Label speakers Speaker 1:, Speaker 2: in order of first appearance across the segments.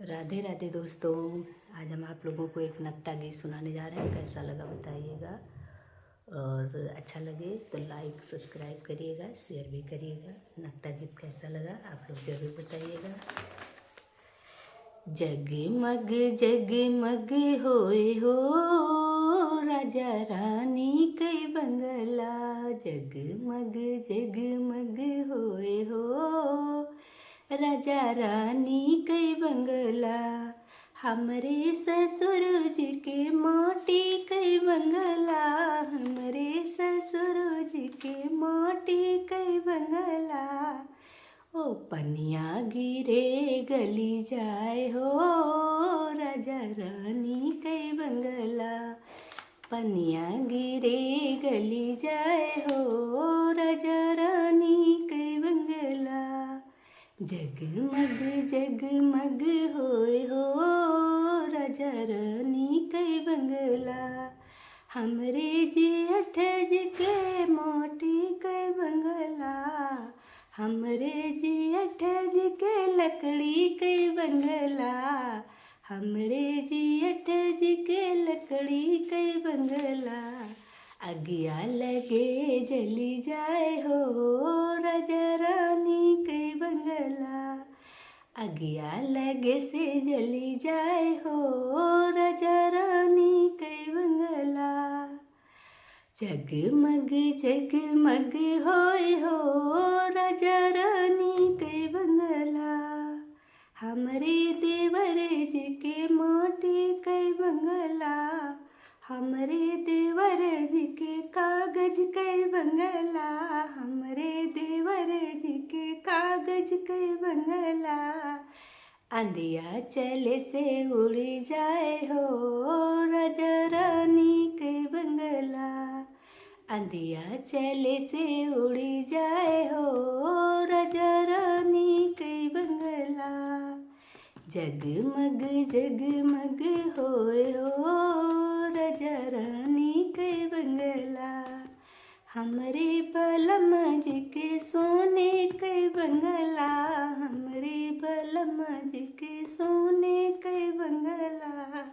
Speaker 1: राधे राधे दोस्तों। आज हम आप लोगों को एक नकटा गीत सुनाने जा रहे हैं। कैसा लगा बताइएगा, और अच्छा लगे तो लाइक सब्सक्राइब करिएगा, शेयर भी करिएगा। नकटा गीत कैसा लगा आप लोग जरूर बताइएगा। जगमग जगमग होए हो राजा रानी कई बंगला, जगमग जगमग होए हो राजा रानी कई बंगला, हमरे ससुर जी के माटी कई बंगला, हमरे ससुर जी के माटी कई बंगला, ओ पनिया गिरे गली जाए हो राजा रानी कई बंगला, पनिया गिरे गली जाए हो राजा रानी कई बंगला, जगमग जगमग होए हो राजा रानी कई बंगला, हमरे जेठ जी के मोटी कई बंगला, हमरे जेठ जी के लकड़ी कई बंगला, हमरे जेठ जी के लकड़ी कई बंगला, अगिया लगे जली जाए हो राजा रानी कई बंगला, अगिया लगे से जली जाए हो राजा रानी कई बंगला, जगमग जगमग होए हो राजा रानी कई बंगला, हमरे देवर जी के माटी कई बंगला, हमरे देवर जी के कागज कई बंगला, हमरे देवर जी के कागज कई बंगला, अंधिया चले से उड़ी जाए हो राजा रानी कई बंगला, अंधिया चले से उड़ी जाए हो राजा रानी कई बंगला, जगमग जगमग होए हो राजा रानी कई बंगला, हमरे बलम जी के सोने कई बंगला, हमरे बलम जी के सोने कई बंगला,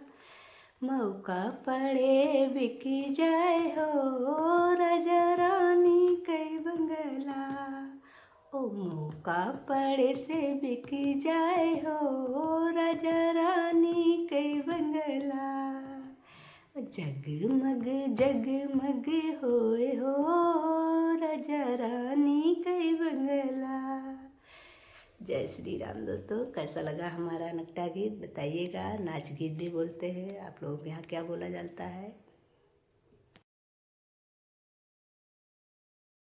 Speaker 1: मौका पड़े बिकी जाए हो राजा रानी कई बंगला, ओ मौका पड़े से बिकी जाए हो राजा रानी कई बंगला, जगमग जगमग होए हो राजा रानी कई बंगला। जय श्री राम दोस्तों। कैसा लगा हमारा नकटा गीत बताइएगा। नाच गीत भी बोलते हैं, आप लोगों के यहाँ क्या बोला जाता है।